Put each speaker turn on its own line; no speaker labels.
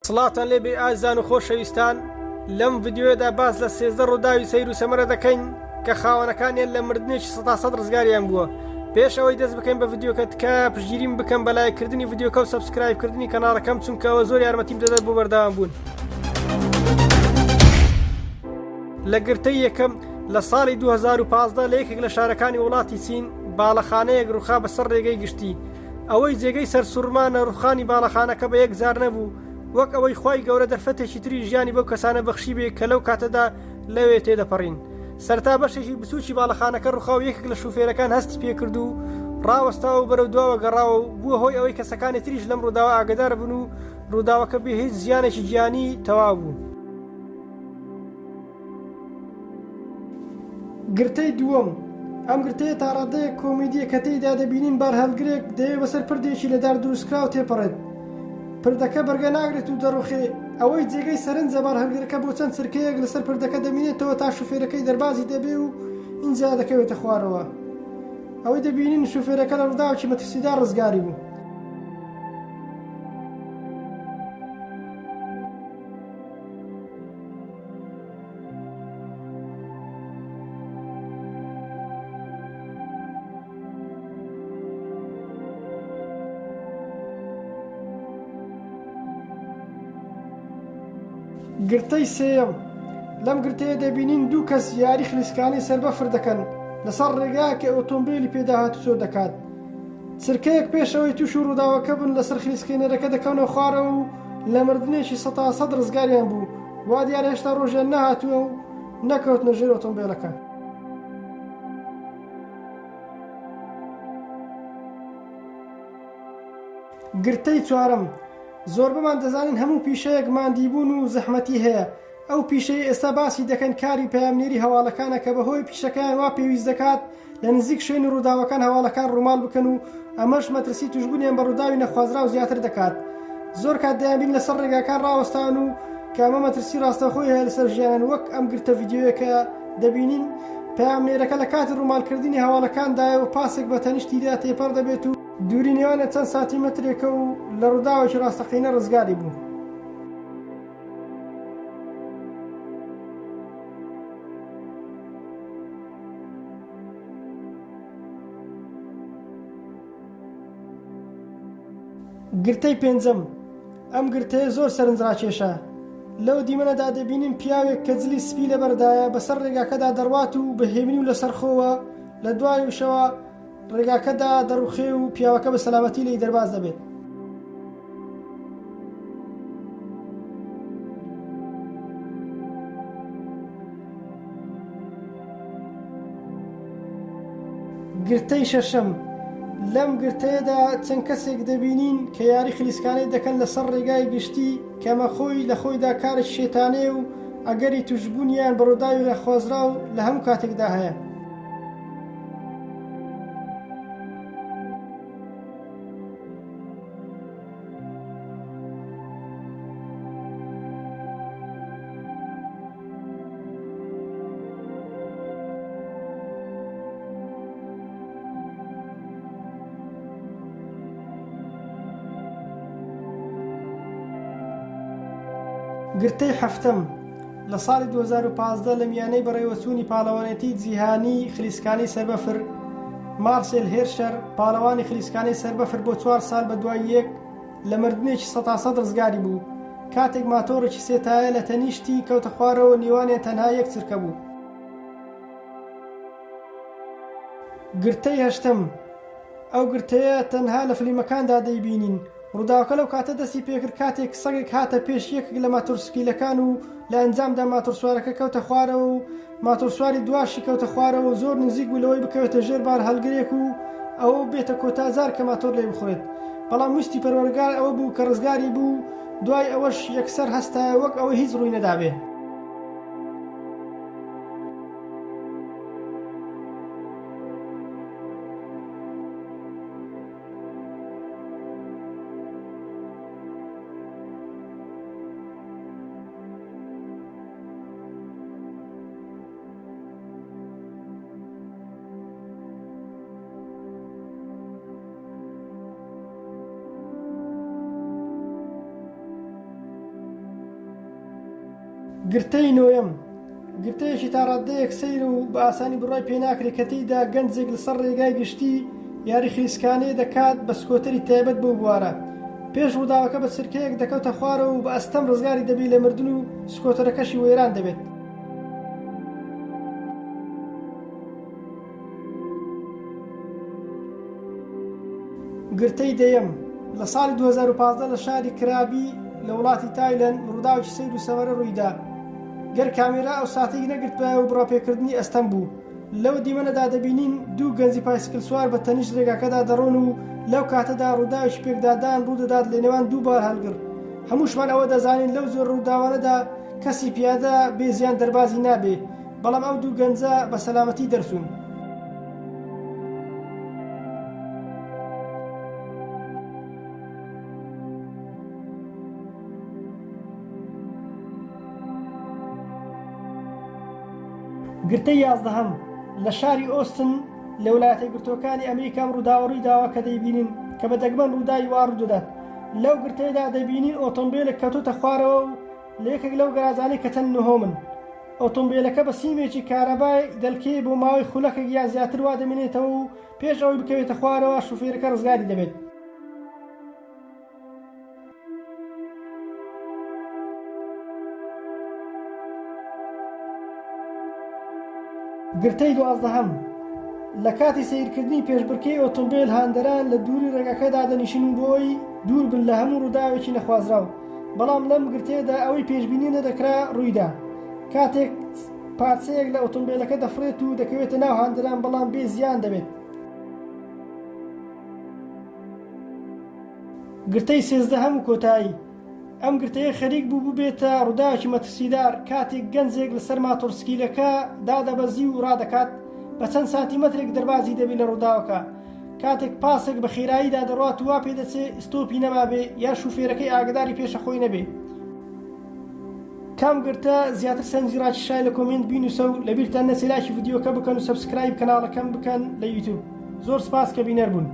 سڵاتان لێبێ ئازان و خۆشەویستان، لەم ڤیدیۆدا باس لە 13 ڕووداوی سەیر و سەمەرە دەکەین کە خاوەنەکانیان لە مردنێکی 100% ڕزگاریان بووە. پێش ئەوەی دەست بکەین بە ڤیدیۆکە تکە پشگیریم بکەم بە لایکردنی ڤیدیۆکە و سەبسکرایبکردنی کەناڵەکەم، چونکەوە زۆر یارمەتیم دەدات بۆ بەردەوام بوون. لە گرتەی یەکەم لە ساڵی 2015 لە یەکێک لە شارەکانی وڵاتی چین باڵەخانەیەک ڕووخا بەسەر ڕێگەی گشتی. ئەوەی جێگەی سەرسوورمانە ڕووخانی باڵەخانەکە بە یەکجار نەبوو، وەک ئەوەی خوای گەورە دەرفەتێکی تری ژیانی بەو کەسانە بەخشی بێ کە لەو کاتەدا لەوێ تێدەپەڕین. سەرتا بەشێکی بچووکی باڵەخانەکە ڕووخاو یەکێک لە شوفێرەکان هەستی پێکرد و ڕاوەستاوە بەرەو دواوە گەڕاوە و بووە هۆی ئەوەی کەسەکانی تریش لەم ڕووداوە ئاگادار بوون و ڕووداوەکە بێ هیچ زیانێکی گیانی تەواو بوو. گرتەی دووەم، ئەم گرتەیە تا ڕادەیەک کۆمیدیە کە تێیدا دەبینین بار هەڵگرێک دەیە بەسەر پردێکی لەدار دروستکرا و تێپەڕێت. پردەکە بەرگە ناگرێت و دەڕوخێ. ئەوەی جێگەی سەرنجە بار هەڵگرەکە بۆ چەند سرکەیەک لەسەر پردەکە دەمێنێتەوە تا شوفێرەکەی دەربازی دەبێ و ئینجا دەکەوێتە خوارەوە. ئەوەی دەبینین شوفێرەکە لە ڕووداوێکی مەترسیدار ڕزگاری بوو. گرتەی سێیەم، لەم گرتەیە دەبینین دوو کەس یاری خلیسکانی سەربەفر دەکەن لەسەر ڕێگایە کە ئۆتۆمبیلی پێداهاتوچۆ دەکات. چرکەیەک پێشەوەی تووش و ڕووداوەکە بن لەسەر خلیسکێنەرەکە دەکەونەوە خوارەوە و لە مردنێکی 100% ڕزگاریان بوو. وا دیارە هێشتا ڕۆژیان نەهاتووە و نەکەوتنە ژێر ئۆتۆمبیلەکە. گرتەی چوارەم، زۆر بەمان دەزانین هەموو پیشەیەک ماندیبوون و زەحمەتی هەیە. ئەو پیشەیە ئێستا باسی دەکەن کاری پەیامنێری هەواڵەکانە کە بەهۆی پیشەکەیان وا پێویست دەکات لە نزیک شوێنی ڕووداوەکان هەواڵەکان ڕووماڵ بکەن و ئەمەش مەترسی توشبوونیان بە ڕووداوی نەخوازرا و زیاتر دەکات. زۆر کات دەیانبین لەسەر ڕێگاکان ڕاوەستان و کە ئەمە مەترسی ڕاستەخۆی هەیە لەسەر ژیانیان، وەک ئەم گرتە ڤیدیۆیەکە دەبینین پەیامنێرەکە لە کاتی ڕووماڵکردنی هەواڵەکاندایە و پاسێک بە تەنیشتیدا تێپەڕ دەبێت و دووری نێوانە چەند سانتیمەترێکە و لە ڕووداوێکی ڕاستەقینە ڕزگاری بوو. گرتەی پێنجەم، ئەم گرتەیە زۆر سەرنجڕاکێشە. لەو دیمەنەدا دەبینین پیاوێک کە جلی سپی لەبەردایە بەسەر ڕێگاکەدا دەڕوات و بەهێمنی و لەسەرخۆوە لە دوای وشەوە ڕێگاکەدا دەڕوخێ و پیاوەکە بە سەلامەتی لێی دەرباز دەبێت. گرتەی شەشەم، لەم گرتەیەدا چەند کەسێک دەبینین کە یاری خلیسکانەی دەکەن لەسەر ڕێگای گشتی کەمە خۆی لە خۆیدا کارێک شێتانەیە و ئەگەری توشبوونیان بە ڕووداوی نەخوازرا و لە هەموو کاتێکدا هەیە. گرتەی هەفتەم، لە ساڵی 2015 لە میانەی بەڕێوەچوونی پاڵەوانێتی جیهانی خلیسکانی سەربەفر مارسێل هێرشەر پاڵەوانی خلیسکانی سەربەفر بۆ 4 ساڵ بە دوای یەک لە مردنێکی 100% ڕزگاری بوو کاتێک ماتۆڕێکی سێتایە لە تەنیشتی کەوتە خوارەوە نێوانێ تەنها یەک چرکە بوو. گرتەی هەشتم، ئەو گرتەیە تەنها لە فلیمەکاندا دەیبینین. ڕووداوەکە لەو کاتە دەستی پێکرد کاتێک سەگێک هاتە پێش یەکێک لە ماتۆرسکیلەکان و لە ئەنجامدا ماتۆرسوارەکە کەوتە خوارەوە و ماتۆرسواری دواشی کەوتە خوارەوە و زۆر نزیک بوو لەوەی بکەوێتە ژێر بار هەڵگرێک و ئەوە بێتە کۆتازار کە ماتۆر لێ بخورێت. بەڵام ویستی پەروەردگار ئەوە بوو کە ڕزگاری بوو، دوای ئەوەش یەکسەر هەستایە وەک ئەوە هیچ ڕووی نەدابێ. گرتەی نۆیەم گرتەیەکی تا ڕادەیەک سەیر و بە ئاسانی بڕای پێناکرێت کە تێیدا گەنجێک لەسەر ڕێگای گشتی یاری خلیسکانەیە دەکات بە سکۆتەری تایبەت بۆ بوارە پێش ڕووداوەکە بە چرکەیەک دەکەوتە خوارەوە و بە ئەستەم ڕزگاری دەبێت لە مردن و سکۆتەرەکەشی وەیران دەبێت. گرتەی دەیەم لە ساڵی 2015 لە شاری کرابی لە وڵاتی تایلەند ڕووداوێکی سەیر و سەمەرە ڕوویدا. گەر کامێرا ئەو ساتەی نەگرتبایە و بڕاپێکردنی ئەستەم بوو. لەو دیمەنەدا دەبینین دوو گەنجی پایسکل سوار بە تەنیشت ڕێگاکەدا دەڕۆن و لەو کاتەدا ڕووداوێکی پێکدادان ڕوودەدات لە نێوان دوو بار هەڵگر. هەمووشمان ئەوە دەزانین لەو زۆر ڕووداوانەدا کەسی پیادە بێ زیان دەربازی نابێ، بەڵام ئەو دوو گەنجە بە سەلامەتی دەرچوون. گرتەی 11 لە شاری ئۆستن لە ویلایەتە یەکگرتووەکانی ئەمریکام ڕووداوەڕووی داوا کە دەیبینین کە بە دەگمەن ڕووداوی وا ڕوودەدات. لەو گرتەیەدا دەبینین ئۆتۆمبیلێک کەوتوتە خوارەوە و لە یەکێک لەو گەراجانەی کە چەند نهۆمن. ئۆتۆمبیلەکە بە سیمێکی کارەبای دەلکێ بۆ ماوەی خولەکێک یان زیاتر وا دەمێنێتەوە و پێش ئەوەی بکەوێتە خوارەوە شوفێرەکە ڕزگاری دەبێت. گرتەی 12 لە کاتی سیرکردنی پێشبڕکێی ئۆتۆمبیل هاندەران لە دووری ڕێگەکەدا دەنیشن بۆی دوور بن لە هەموو ڕووداوێکی نەخوازراو، بەڵام لەم گرتەیەدا ئەوەی پێشبینی نەدەکرا ڕوویدا. کاتێک پارچەیەک لە ئۆتۆمبیلەکە دەفرێت و دەکەوێتە ناو هاندەران بەڵام بێ زیان دەبێت. گرتەی 13 و کۆتایی ئەم گرتەیە خەریک بوو بێتە ڕووداوێکی مەترسیدار کاتێک گەنجێک لەسەر ماتۆرسکیلەکە دادەبەزی و ڕادەکات بە چەند سانتیمەترێک دەربازی دەبێت لە ڕووداوەکە. کاتێک پاسێک بە خێراییدا دەڕات وا پێ دەچێت ستۆپی نەمابێ یا شوفێرەکەی ئاگداری پێشە خۆی نەبێ. کام گرتە زیاتر سەنجی ڕاکێشای لە کۆمنت بینوسە و لەبیرتان نەچێت لایکی ڤیدیۆکە بکەن و سەبسکرایب کەناڵەکەم بکەن لە یوتیوب. زۆر سپاس کە بینەر بوون.